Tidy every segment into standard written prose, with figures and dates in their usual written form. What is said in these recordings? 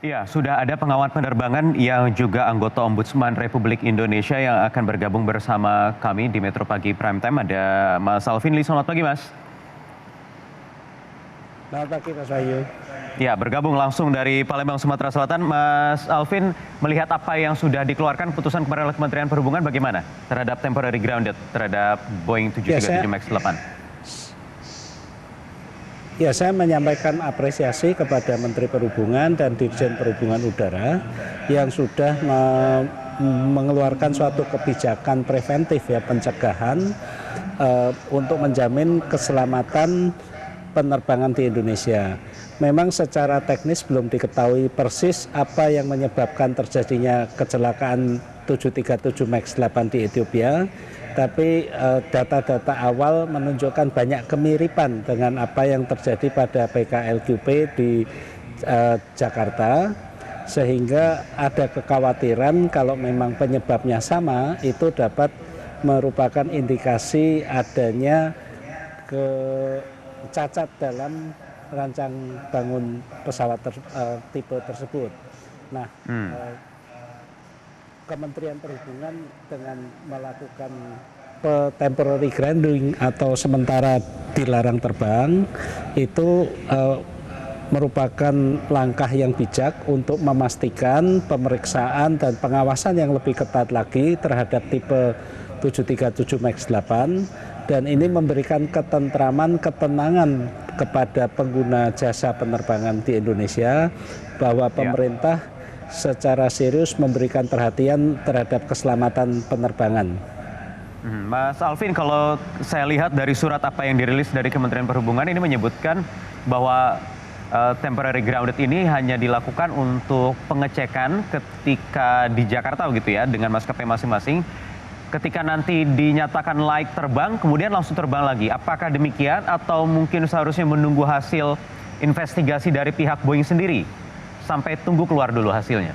Ya, sudah ada pengamat penerbangan yang juga anggota Ombudsman Republik Indonesia yang akan bergabung bersama kami di Metro Pagi Prime Time. Ada Mas Alvin Lee, selamat pagi Mas. Selamat pagi Mas Wahyu. Ya, bergabung langsung dari Palembang, Sumatera Selatan. Mas Alvin, melihat apa yang sudah dikeluarkan putusan kemarin oleh Kementerian Perhubungan bagaimana terhadap temporary grounded terhadap Boeing 737 MAX 8? Ya, saya menyampaikan apresiasi kepada Menteri Perhubungan dan Dirjen Perhubungan Udara yang sudah mengeluarkan suatu kebijakan preventif ya, pencegahan untuk menjamin keselamatan penerbangan di Indonesia. Memang secara teknis belum diketahui persis apa yang menyebabkan terjadinya kecelakaan 737 MAX 8 di Ethiopia, tapi data-data awal menunjukkan banyak kemiripan dengan apa yang terjadi pada PKLQP di Jakarta, sehingga ada kekhawatiran kalau memang penyebabnya sama, itu dapat merupakan indikasi adanya cacat dalam rancang bangun pesawat tipe tersebut. Nah, Kementerian Perhubungan dengan melakukan temporary grounding atau sementara dilarang terbang itu merupakan langkah yang bijak untuk memastikan pemeriksaan dan pengawasan yang lebih ketat lagi terhadap tipe 737 MAX 8, dan ini memberikan ketentraman, ketenangan kepada pengguna jasa penerbangan di Indonesia bahwa pemerintah secara serius memberikan perhatian terhadap keselamatan penerbangan. Mas Alvin, kalau saya lihat dari surat apa yang dirilis dari Kementerian Perhubungan ini menyebutkan bahwa temporary grounded ini hanya dilakukan untuk pengecekan ketika di Jakarta gitu ya, dengan maskapai masing-masing. Ketika nanti dinyatakan layak terbang, kemudian langsung terbang lagi. Apakah demikian atau mungkin seharusnya menunggu hasil investigasi dari pihak Boeing sendiri sampai tunggu keluar dulu hasilnya?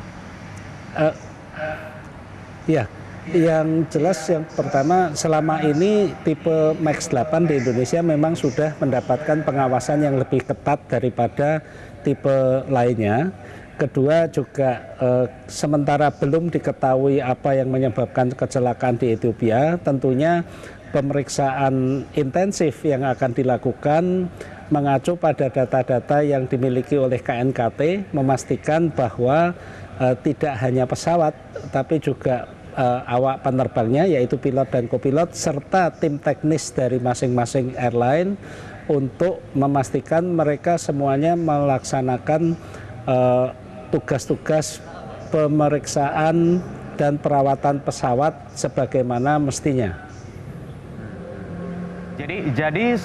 Ya, yang jelas yang pertama, selama ini tipe MAX 8 di Indonesia memang sudah mendapatkan pengawasan yang lebih ketat daripada tipe lainnya. Kedua juga sementara belum diketahui apa yang menyebabkan kecelakaan di Ethiopia, tentunya pemeriksaan intensif yang akan dilakukan mengacu pada data-data yang dimiliki oleh KNKT, memastikan bahwa tidak hanya pesawat tapi juga awak penerbangnya, yaitu pilot dan kopilot, serta tim teknis dari masing-masing airline untuk memastikan mereka semuanya melaksanakan tugas-tugas pemeriksaan dan perawatan pesawat sebagaimana mestinya. Jadi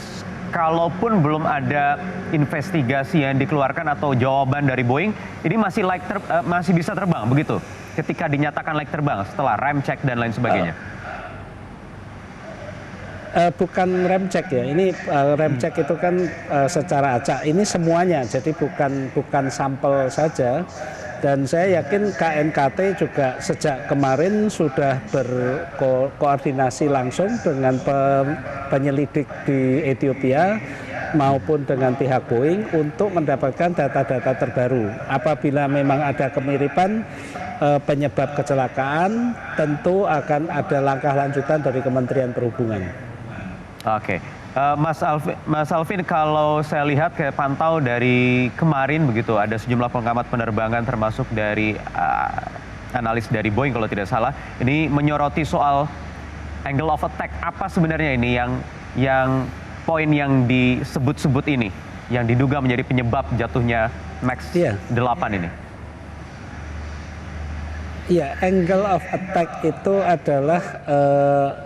kalaupun belum ada investigasi yang dikeluarkan atau jawaban dari Boeing, ini masih bisa terbang begitu? Ketika dinyatakan layak terbang setelah rem cek dan lain sebagainya? Bukan rem cek ya, ini rem cek itu kan secara acak, ini semuanya, jadi bukan sampel saja. Dan saya yakin KNKT juga sejak kemarin sudah berkoordinasi langsung dengan penyelidik di Ethiopia maupun dengan pihak Boeing untuk mendapatkan data-data terbaru. Apabila memang ada kemiripan penyebab kecelakaan, tentu akan ada langkah lanjutan dari Kementerian Perhubungan. Oke, Mas Alvin, kalau saya lihat kayak pantau dari kemarin begitu, ada sejumlah pengamat penerbangan termasuk dari analis dari Boeing kalau tidak salah, ini menyoroti soal angle of attack. Apa sebenarnya ini yang poin yang disebut-sebut ini, yang diduga menjadi penyebab jatuhnya MAX 8 ini? Ya, angle of attack itu adalah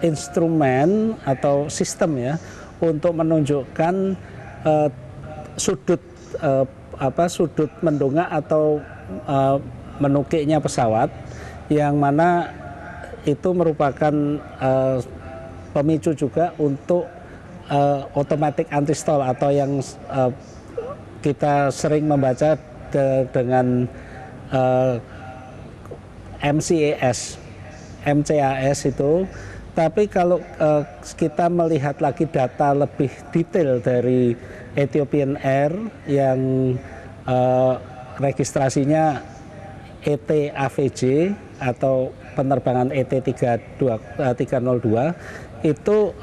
instrumen atau sistem ya untuk menunjukkan sudut mendongak atau menukiknya pesawat, yang mana itu merupakan pemicu juga untuk automatic anti-stall atau yang kita sering membaca dengan MCAS itu. Tapi kalau kita melihat lagi data lebih detail dari Ethiopian Air yang registrasinya ET-AVJ atau penerbangan ET302 itu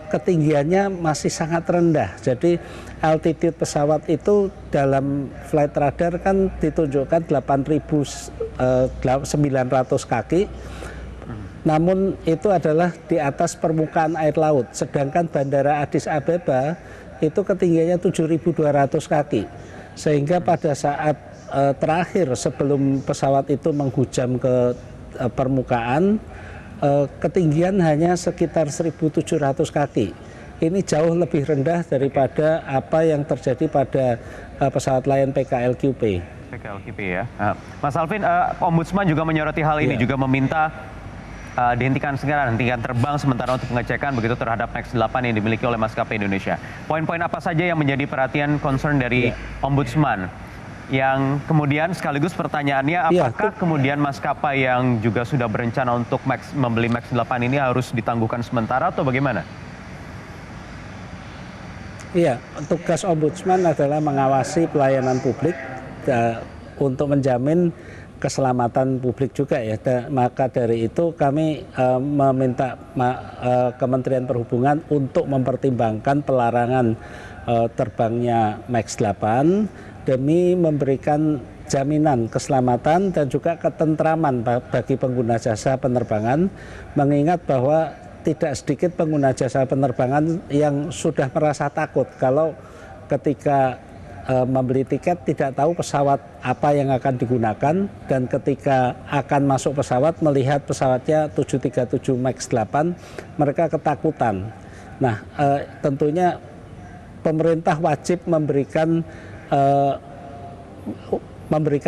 ketinggiannya masih sangat rendah. Jadi altitude pesawat itu dalam flight radar kan ditunjukkan 8.900 kaki. Namun itu adalah di atas permukaan air laut. Sedangkan Bandara Addis Ababa itu ketinggiannya 7.200 kaki. Sehingga pada saat terakhir sebelum pesawat itu menghujam ke permukaan, ketinggian hanya sekitar 1.700 kaki. Ini jauh lebih rendah daripada apa yang terjadi pada pesawat Lion PKLQP. PKLQP ya. Mas Alvin, Ombudsman juga menyoroti hal ini, juga meminta dihentikan terbang sementara untuk pengecekan begitu terhadap Max 8 yang dimiliki oleh maskapai Indonesia. Poin-poin apa saja yang menjadi perhatian concern dari Ombudsman? Yang kemudian sekaligus pertanyaannya, apakah kemudian maskapai yang juga sudah berencana untuk membeli Max 8 ini harus ditangguhkan sementara atau bagaimana? Iya, tugas Ombudsman adalah mengawasi pelayanan publik untuk menjamin keselamatan publik juga ya. Maka dari itu kami meminta Kementerian Perhubungan untuk mempertimbangkan pelarangan terbangnya Max 8 demi memberikan jaminan keselamatan dan juga ketentraman bagi pengguna jasa penerbangan, mengingat bahwa tidak sedikit pengguna jasa penerbangan yang sudah merasa takut kalau ketika membeli tiket tidak tahu pesawat apa yang akan digunakan, dan ketika akan masuk pesawat melihat pesawatnya 737 Max 8 mereka ketakutan. Nah, tentunya pemerintah wajib memberikan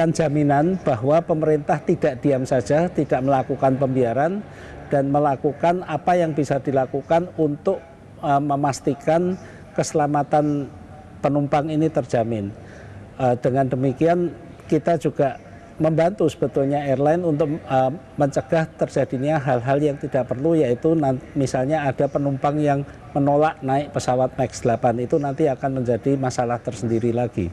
jaminan bahwa pemerintah tidak diam saja, tidak melakukan pembiaran, dan melakukan apa yang bisa dilakukan untuk memastikan keselamatan penumpang ini terjamin. Dengan demikian kita juga membantu sebetulnya airline untuk mencegah terjadinya hal-hal yang tidak perlu, yaitu misalnya ada penumpang yang menolak naik pesawat Max 8, itu nanti akan menjadi masalah tersendiri lagi.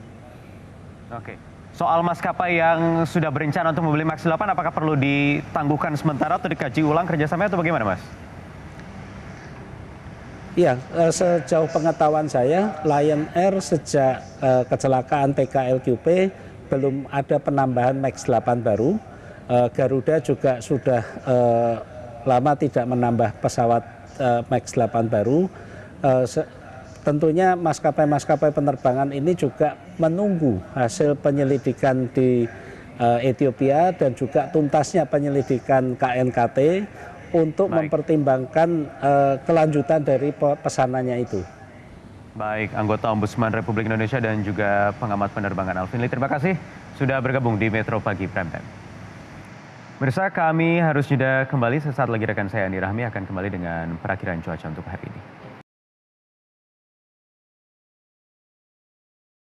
Oke. Soal maskapai yang sudah berencana untuk membeli Max 8, apakah perlu ditangguhkan sementara atau dikaji ulang kerjasamanya atau bagaimana, Mas? Ya, sejauh pengetahuan saya, Lion Air sejak kecelakaan PKLQP belum ada penambahan Max 8 baru. Garuda juga sudah lama tidak menambah pesawat Max 8 baru. Tentunya maskapai-maskapai penerbangan ini juga menunggu hasil penyelidikan di Ethiopia dan juga tuntasnya penyelidikan KNKT untuk mempertimbangkan kelanjutan dari pesanannya itu. Baik, anggota Ombudsman Republik Indonesia dan juga pengamat penerbangan Alvin Lee, terima kasih sudah bergabung di Metro Pagi Prime Time. Pemirsa, kami harus jeda kembali, sesaat lagi rekan saya Andi Rahmi akan kembali dengan perakiraan cuaca untuk hari ini.